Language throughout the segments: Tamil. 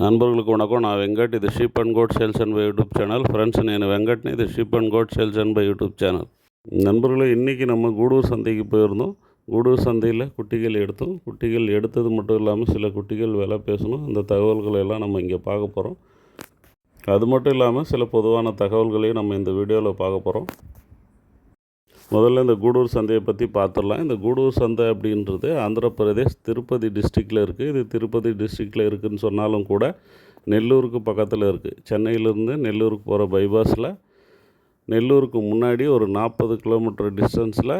నన్బర్గులకు వణకం. నా వెంకట్. ఇది sheep and goat sales and buy YouTube channel. Friends, నేను வெங்கட்னு. இது sheep and goat sales and buy YouTube channel. நண்பர்களே, இன்றைக்கி நம்ம கூடூர் சந்தைக்கு போயிருந்தோம். கூடூர் சந்தையில் குட்டிகள் எடுத்தோம். குட்டிகள் எடுத்தது மட்டும் இல்லாமல் சில குட்டிகள் விலை பேசணும். அந்த தகவல்களை எல்லாம் நம்ம இங்கே பார்க்க போகிறோம். அது மட்டும் இல்லாமல் சில பொதுவான தகவல்களையும் நம்ம இந்த வீடியோவில் பார்க்க போகிறோம். முதல்ல இந்த கூடூர் சந்தையை பற்றி பார்த்துடலாம். இந்த கூடூர் சந்தை அப்படின்றது ஆந்திர பிரதேஷ் திருப்பதி டிஸ்ட்ரிக்டில் இருக்குது. இது திருப்பதி டிஸ்ட்ரிக்டில் இருக்குதுன்னு சொன்னாலும் கூட நெல்லூருக்கு பக்கத்தில் இருக்குது. சென்னையிலேருந்து நெல்லூருக்கு போகிற பைபாஸில் நெல்லூருக்கு முன்னாடி ஒரு 40 கிலோமீட்டர் டிஸ்டன்ஸில்,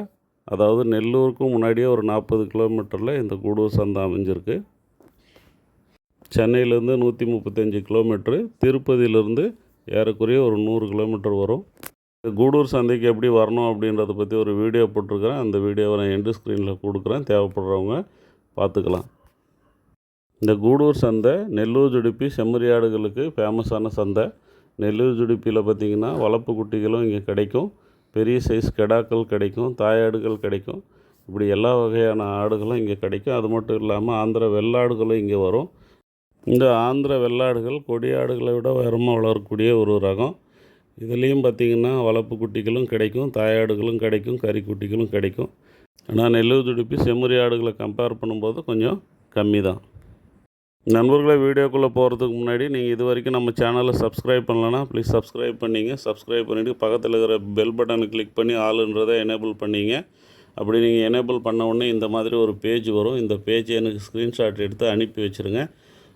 அதாவது நெல்லூருக்கு முன்னாடியே ஒரு 40 கிலோமீட்டரில் இந்த கூடூர் சந்தை அமைஞ்சிருக்கு. சென்னையிலேருந்து 135 கிலோமீட்ரு, திருப்பதியிலேருந்து ஏறக்குறைய ஒரு 100 கிலோமீட்டர் வரும். கூடூர் சந்தைக்கு எப்படி வரணும் அப்படின்றத பற்றி ஒரு வீடியோ போட்டிருக்கிறேன். அந்த வீடியோவை நான் எண்டு ஸ்க்ரீனில் கொடுக்குறேன், தேவைப்படுறவங்க பார்த்துக்கலாம். இந்த கூடூர் சந்தை நெல்லூர் ஜுடிப்பி செம்மறியாடுகளுக்கு ஃபேமஸான சந்தை. நெல்லூர் ஜுடிப்பியில் பார்த்திங்கன்னா வளர்ப்பு குட்டிகளும் இங்கே கிடைக்கும், பெரிய சைஸ் கெடாக்கள் கிடைக்கும், தாயாடுகள் கிடைக்கும். இப்படி எல்லா வகையான ஆடுகளும் இங்கே கிடைக்கும். அது மட்டும் இல்லாமல் ஆந்திர வெள்ளாடுகளும் இங்கே வரும். இந்த ஆந்திர வெள்ளாடுகள் கொடியாடுகளை விட உயரமாக வளரக்கூடிய ஒரு ரகம். இதுலேயும் பார்த்திங்கன்னா வளர்ப்பு குட்டிகளும் கிடைக்கும், தாயாடுகளும் கிடைக்கும், கறிக்குட்டிகளும் கிடைக்கும். ஆனால் நெல்லூர் ஜுடிப்பி செம்மறி ஆடுகளை கம்பேர் பண்ணும்போது கொஞ்சம் கம்மி தான். நண்பர்களை, வீடியோக்குள்ளே போகிறதுக்கு முன்னாடி நீங்கள் இது வரைக்கும் நம்ம சேனலை சப்ஸ்கிரைப் பண்ணலன்னா ப்ளீஸ் சப்ஸ்கிரைப் பண்ணிங்க. சப்ஸ்கிரைப் பண்ணிவிட்டு பக்கத்தில் இருக்கிற பெல் பட்டனை கிளிக் பண்ணி ஆளுன்றதை எனேபிள் பண்ணிங்க. அப்படி நீங்கள் எனேபிள் பண்ண உடனே இந்த மாதிரி ஒரு பேஜ் வரும். இந்த பேஜை எனக்கு ஸ்க்ரீன்ஷாட் எடுத்து அனுப்பி வச்சுருங்க.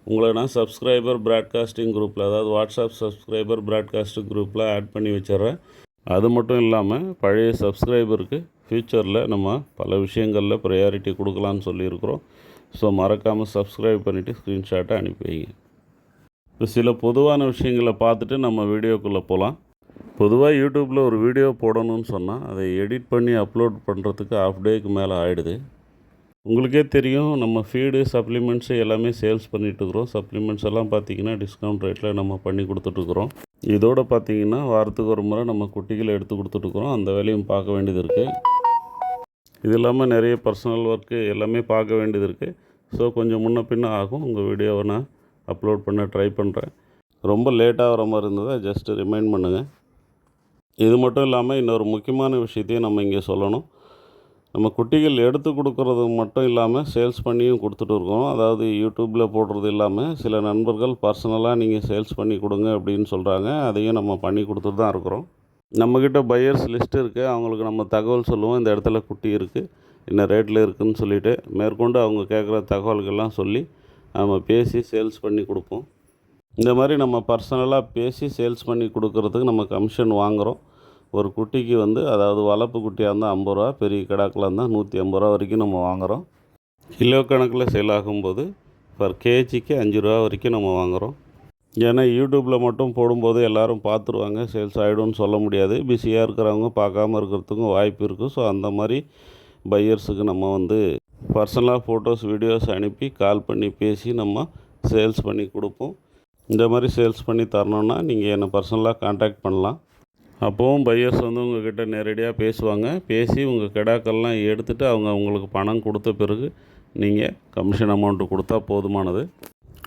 உங்களை நான் சப்ஸ்கிரைபர் ப்ராட்காஸ்டிங் குரூப்பில், அதாவது வாட்ஸ்அப் சப்ஸ்கிரைபர் ப்ராட்காஸ்டிங் குரூப்பில் ஆட் பண்ணி வச்சிட்றேன். அது மட்டும் இல்லாமல் பழைய சப்ஸ்கிரைபருக்கு ஃப்யூச்சரில் நம்ம பல விஷயங்களில் ப்ரையாரிட்டி கொடுக்கலான்னு சொல்லியிருக்கிறோம். ஸோ மறக்காமல் சப்ஸ்கிரைப் பண்ணிவிட்டு ஸ்க்ரீன்ஷாட்டை அனுப்பி வைங்க. இப்போ சில பொதுவான விஷயங்களை பார்த்துட்டு நம்ம வீடியோக்குள்ளே போகலாம். பொதுவாக யூடியூப்பில் ஒரு வீடியோ போடணும்னு சொன்னால் அதை எடிட் பண்ணி அப்லோட் பண்ணுறதுக்கு ஆஃப் டேக்கு மேலே ஆகிடுது. உங்களுக்கே தெரியும், நம்ம ஃபீடு சப்ளிமெண்ட்ஸு எல்லாமே சேல்ஸ் பண்ணிகிட்ருக்குறோம். சப்ளிமெண்ட்ஸ் எல்லாம் பார்த்திங்கன்னா டிஸ்கவுண்ட் ரேட்டில் நம்ம பண்ணி கொடுத்துட்ருக்குறோம். இதோடு பார்த்திங்கன்னா வாரத்துக்கு ஒரு முறை நம்ம குட்டிகளை எடுத்து கொடுத்துட்ருக்குறோம். அந்த வேலையும் பார்க்க வேண்டியது இருக்குது. இது இல்லாமல் நிறைய பர்சனல் ஒர்க்கு எல்லாமே பார்க்க வேண்டியது இருக்குது. ஸோ கொஞ்சம் முன்ன பின்ன ஆகும். உங்கள் வீடியோவை நான் அப்லோட் பண்ண ட்ரை பண்ணுறேன். ரொம்ப லேட்டாக வர மாதிரி இருந்ததை ஜஸ்ட்டு ரிமைண்ட் பண்ணுங்கள். இது மட்டும் இல்லாமல் இன்னொரு முக்கியமான விஷயத்தையும் நம்ம இங்கே சொல்லணும். நம்ம குட்டிகள் எடுத்து கொடுக்குறது மட்டும் இல்லாமல் சேல்ஸ் பண்ணியும் கொடுத்துட்டு இருக்கோம். அதாவது யூடியூப்பில் போடுறது இல்லாமல் சில நண்பர்கள் பர்சனலாக நீங்கள் சேல்ஸ் பண்ணி கொடுங்க அப்படின்னு சொல்கிறாங்க. அதையும் நம்ம பண்ணி கொடுத்துட்டு தான் இருக்கிறோம். நம்மக்கிட்ட பையர்ஸ் லிஸ்ட்டு இருக்குது. அவங்களுக்கு நம்ம தகவல் சொல்லுவோம், இந்த இடத்துல குட்டி இருக்குது, என்ன ரேட்டில் இருக்குதுன்னு சொல்லிவிட்டு மேற்கொண்டு அவங்க கேட்குற தகவல்கள்லாம் சொல்லி நம்ம பேசி சேல்ஸ் பண்ணி கொடுப்போம். இந்த மாதிரி நம்ம பர்சனலாக பேசி சேல்ஸ் பண்ணி கொடுக்குறதுக்கு நம்ம கமிஷன் வாங்குகிறோம். ஒரு குட்டிக்கு அதாவது வளர்ப்பு குட்டியாக இருந்தால் 50 ரூபா, பெரிய கிடாக்களாக இருந்தால் 150 ரூபா வரைக்கும் நம்ம வாங்குகிறோம். கிலோ கணக்கில் சேல் ஆகும்போது பர் கேஜிக்கு 5 ரூபா வரைக்கும் நம்ம வாங்குகிறோம். ஏன்னா யூடியூப்பில் மட்டும் போடும்போது எல்லோரும் பார்த்துருவாங்க, சேல்ஸ் ஆகிடும்னு சொல்ல முடியாது. பிஸியாக இருக்கிறவங்க பார்க்காம இருக்கிறதுக்கும் வாய்ப்பு இருக்குது. ஸோ அந்த மாதிரி பையர்ஸுக்கு நம்ம பர்சனலாக ஃபோட்டோஸ் வீடியோஸ் அனுப்பி கால் பண்ணி பேசி நம்ம சேல்ஸ் பண்ணி கொடுப்போம். இந்த மாதிரி சேல்ஸ் பண்ணி தரணுன்னா நீங்கள் என்னை பர்சனலாக கான்டாக்ட் பண்ணலாம். அப்போவும் பையர்ஸ் உங்கள்கிட்ட நேரடியாக பேசுவாங்க. பேசி உங்கள் கிடாக்கள்லாம் எடுத்துகிட்டு அவங்க உங்களுக்கு பணம் கொடுத்த பிறகு நீங்கள் கமிஷன் அமௌண்ட்டு கொடுத்தா போதுமானது.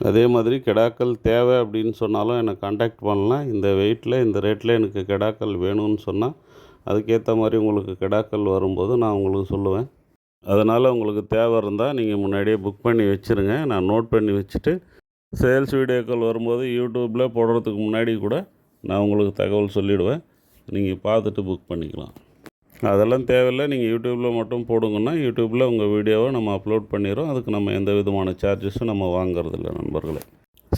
அதே மாதிரி கிடாக்கள் தேவை அப்படின்னு சொன்னாலும் என்னை கான்டாக்ட் பண்ணலாம். இந்த வெயிட்டில் இந்த ரேட்டில் எனக்கு கிடாக்கள் வேணும்னு சொன்னால் அதுக்கேற்ற மாதிரி உங்களுக்கு கிடாக்கள் வரும்போது நான் உங்களுக்கு சொல்லுவேன். அதனால் உங்களுக்கு தேவை இருந்தால் நீங்கள் முன்னாடியே புக் பண்ணி வச்சுருங்க. நான் நோட் பண்ணி வச்சுட்டு சேல்ஸ் வீடியோக்கள் வரும்போது யூடியூப்பில் போடுறதுக்கு முன்னாடி கூட நான் உங்களுக்கு தகவல் சொல்லிவிடுவேன். நீங்கள் பார்த்துட்டு புக் பண்ணிக்கலாம். அதெல்லாம் தேவையில்லை. நீங்கள் யூடியூப்பில் மட்டும் போடுங்கன்னா யூடியூப்பில் உங்கள் வீடியோவை நம்ம அப்லோட் பண்ணிடுறோம். அதுக்கு நம்ம எந்த விதமான சார்ஜஸும் நம்ம வாங்கிறதில்ல நண்பர்களே.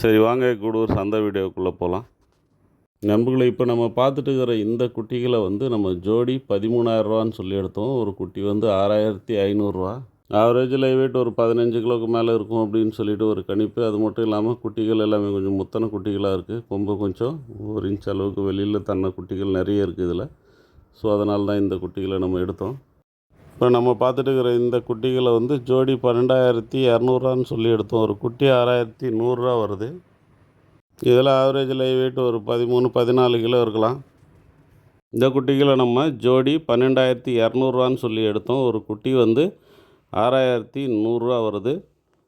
சரி, வாங்க கூடூர் சந்தை வீடியோக்குள்ளே போகலாம். நண்பர்களே, இப்போ நம்ம பார்த்துட்டு இருக்கிற இந்த குட்டிகளை நம்ம ஜோடி 13,000 ரூபான்னு சொல்லி எடுத்தோம். ஒரு குட்டி 6,500 ரூபா. ஆவரேஜ் லைவ் வெயிட் ஒரு 15 கிலோவுக்கு மேலே இருக்கும் அப்படின்னு சொல்லிட்டு ஒரு கணிப்பு. அது மட்டும் இல்லாமல் குட்டிகள் எல்லாமே கொஞ்சம் முத்தன குட்டிகளாக இருக்குது. கொம்பு கொஞ்சம் 1 இன்ச் அளவுக்கு வெளியில் தன்ன குட்டிகள் நிறைய இருக்குது இதில். ஸோ அதனால தான் இந்த குட்டிகளை நம்ம எடுத்தோம். இப்போ நம்ம பார்த்துட்டு இருக்கிற இந்த குட்டிகளை ஜோடி 12,200 ரூபான்னு சொல்லி எடுத்தோம். ஒரு குட்டி 6,100 ரூபா வருது. இதில் ஆவரேஜ் லைவ் வெயிட் ஒரு 13-14 கிலோ இருக்கலாம். இந்த குட்டிகளை நம்ம ஜோடி 12,200 ரூபான்னு சொல்லி எடுத்தோம். ஒரு குட்டி 6,100 ரூபா வருது.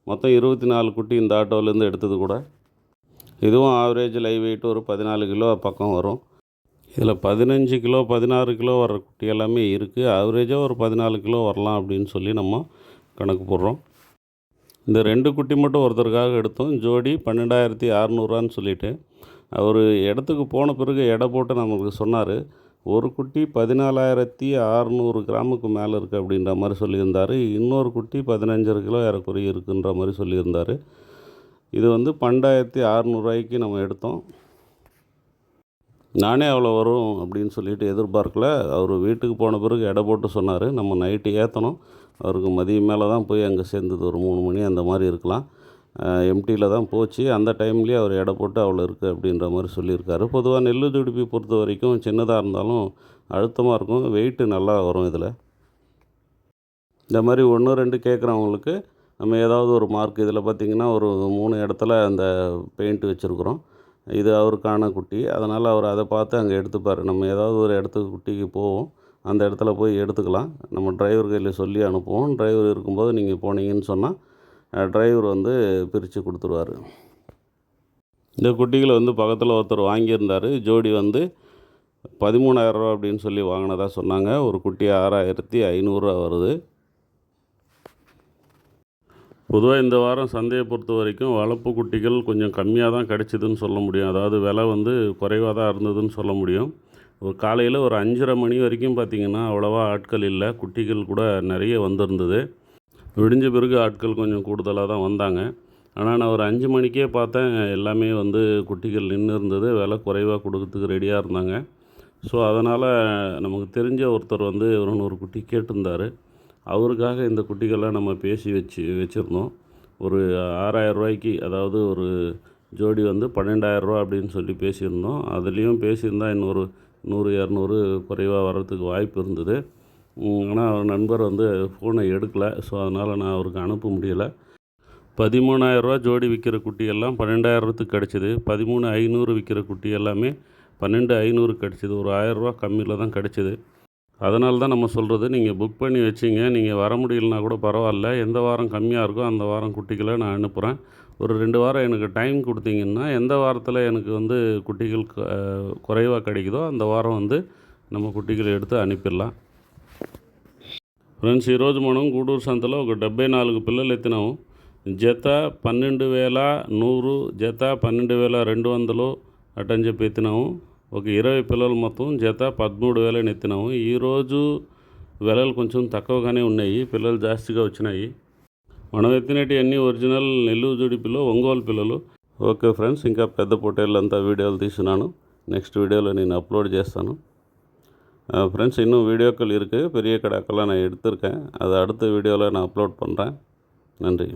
மொத்தம் 24 குட்டி இந்த ஆட்டோவிலேருந்து எடுத்தது கூட. இதுவும் ஆவரேஜ் லைவ் வெயிட் ஒரு 14 கிலோ பக்கம் வரும். இதில் 15 கிலோ 16 கிலோ வர்ற குட்டி எல்லாமே இருக்குது. ஆவரேஜாக ஒரு 14 கிலோ வரலாம் அப்படின்னு சொல்லி நம்ம கணக்கு போடுறோம். இந்த 2 குட்டி மட்டும் ஒருத்தருக்காக எடுத்தோம். ஜோடி 12,600 சொல்லிட்டு அவர் இடத்துக்கு போன பிறகு எடை போட்டு நமக்கு சொன்னார். ஒரு குட்டி 14,600 கிராமுக்கு மேலே இருக்குது அப்படின்ற மாதிரி சொல்லியிருந்தார். இன்னொரு குட்டி 15 கிலோ ஏறக்குறைய இருக்குன்ற மாதிரி சொல்லியிருந்தார். இது வந்து 12,600 நம்ம எடுத்தோம். நானே அவ்வளோ வரும் அப்படின்னு சொல்லிட்டு எதிர்பார்க்கல. அவர் வீட்டுக்கு போன பிறகு எடை போட்டு சொன்னார். நம்ம நைட்டு ஏற்றணும். அவருக்கு மதியம் மேலே தான் போய் அங்கே சேர்ந்தது. ஒரு 3 மணி அந்த மாதிரி இருக்கலாம். எம்டியில் தான் போச்சு. அந்த டைம்லேயே அவர் எடை போட்டு அவ்வளோ இருக்குது அப்படின்ற மாதிரி சொல்லியிருக்காரு. பொதுவாக நெல்லு துடிப்பி பொறுத்த வரைக்கும் சின்னதாக இருந்தாலும் அழுத்தமாக இருக்கும். வெயிட்டு நல்லா வரும். இதில் இந்த மாதிரி 1, 2 கேட்குறவங்களுக்கு நம்ம ஏதாவது ஒரு மார்க் இதில் பார்த்திங்கன்னா ஒரு 3 இடத்துல அந்த பெயிண்ட் வச்சுருக்குறோம். இது அவருக்கான குட்டி. அதனால் அவர் அதை பார்த்து அங்கே எடுத்துப்பார். நம்ம ஏதாவது ஒரு இடத்துக்கு குட்டிக்கு போவோம். அந்த இடத்துல போய் எடுத்துக்கலாம். நம்ம டிரைவர் கையில் சொல்லி அனுப்புவோம். டிரைவர் இருக்கும்போது நீங்கள் போனீங்கன்னு சொன்னால் டிரைவர் வந்து பிரித்து கொடுத்துருவார். இந்த குட்டிகளை வந்து பக்கத்தில் ஒருத்தர் வாங்கியிருந்தார். ஜோடி வந்து 13,000 அப்படின்னு சொல்லி வாங்கினதாக சொன்னாங்க. ஒரு குட்டி 6,500 வருது. பொதுவாக இந்த வாரம் சந்தையை பொறுத்த வரைக்கும் வளர்ப்பு குட்டிகள் கொஞ்சம் கம்மியாக தான் கிடச்சிதுன்னு சொல்ல முடியும். அதாவது விலை வந்து குறைவாக தான் இருந்ததுன்னு சொல்ல முடியும். ஒரு காலையில் ஒரு 5:30 மணி வரைக்கும் பார்த்திங்கன்னா அவ்வளோவா ஆட்கள் இல்லை. குட்டிகள் கூட நிறைய வந்திருந்தது. விடிஞ்ச பிறகு ஆட்கள் கொஞ்சம் கூடுதலாக தான் வந்தாங்க. ஆனால் நான் ஒரு 5 மணிக்கே பார்த்தேன் எல்லாமே வந்து குட்டிகள் நின்று இருந்தது. விலை குறைவாக கொடுக்கறதுக்கு ரெடியாக இருந்தாங்க. ஸோ அதனால் நமக்கு தெரிஞ்ச ஒருத்தர் வந்து ஒரு 100 குட்டி கேட்டிருந்தார். அவருக்காக இந்த குட்டிகளை நம்ம பேசி வச்சுருந்தோம். ஒரு 6,000 அதாவது ஒரு ஜோடி வந்து 12,000 அப்படின்னு சொல்லி பேசியிருந்தோம். அதுலேயும் பேசியிருந்தால் இன்னொரு 100 200 குறைவாக வர்றதுக்கு வாய்ப்பு இருந்தது. ஆனால் அவர் நண்பர் வந்து ஃபோனை எடுக்கலை. ஸோ அதனால் நான் அவருக்கு அனுப்ப முடியலை. 13,000 ஜோடி விற்கிற குட்டி எல்லாம் 12,000 கிடச்சிது. 13,500 விற்கிற குட்டி எல்லாமே 12,500 கிடச்சிது. ஒரு 1,000 கம்மியில் தான் கிடச்சிது. அதனால தான் நம்ம சொல்கிறது, நீங்கள் புக் பண்ணி வச்சிங்க. நீங்கள் வர முடியலனா கூட பரவாயில்ல. எந்த வாரம் கம்மியாக இருக்கோ அந்த வாரம் குட்டிகளை நான் அனுப்புகிறேன். ஒரு 2 வாரம் எனக்கு டைம் கொடுத்தீங்கன்னா எந்த வாரத்தில் எனக்கு வந்து குட்டிகள் குறைவாக கிடைக்குதோ அந்த வாரம் வந்து நம்ம குட்டிகளை எடுத்து అనిపిల్లా. ఫ్రెండ్స్ ఈరోజు మనం గూడూరు సంతలో ఒక 74 పిల్లలు ఎత్తినాము. జత 12,100, జత 12,200 అటని చెప్పి ఎత్తినాము. ఒక 20 పిల్లలు మొత్తం జత 13,000 ఎత్తినాము. ఈరోజు వెలలు కొంచెం తక్కువగానే ఉన్నాయి. పిల్లలు జాస్తిగా వచ్చినాయి. మనం ఎత్తినవి అన్నీ ఒరిజినల్ నెల్లూరు జుడిపిలో ఒంగోలు పిల్లలు. ఓకే ఫ్రెండ్స్, ఇంకా పెద్ద పొట్టేళ్ళంతా వీడియోలు తీస్తున్నాను. నెక్స్ట్ వీడియోలో నేను అప్లోడ్ చేస్తాను. ஃப்ரெண்ட்ஸ், இன்னும் வீடியோக்கள் இருக்குது. பெரிய கடாக்கெல்லாம் நான் எடுத்திருக்கேன். அதை அடுத்த வீடியோவில் நான் அப்லோட் பண்ணுறேன். நன்றி.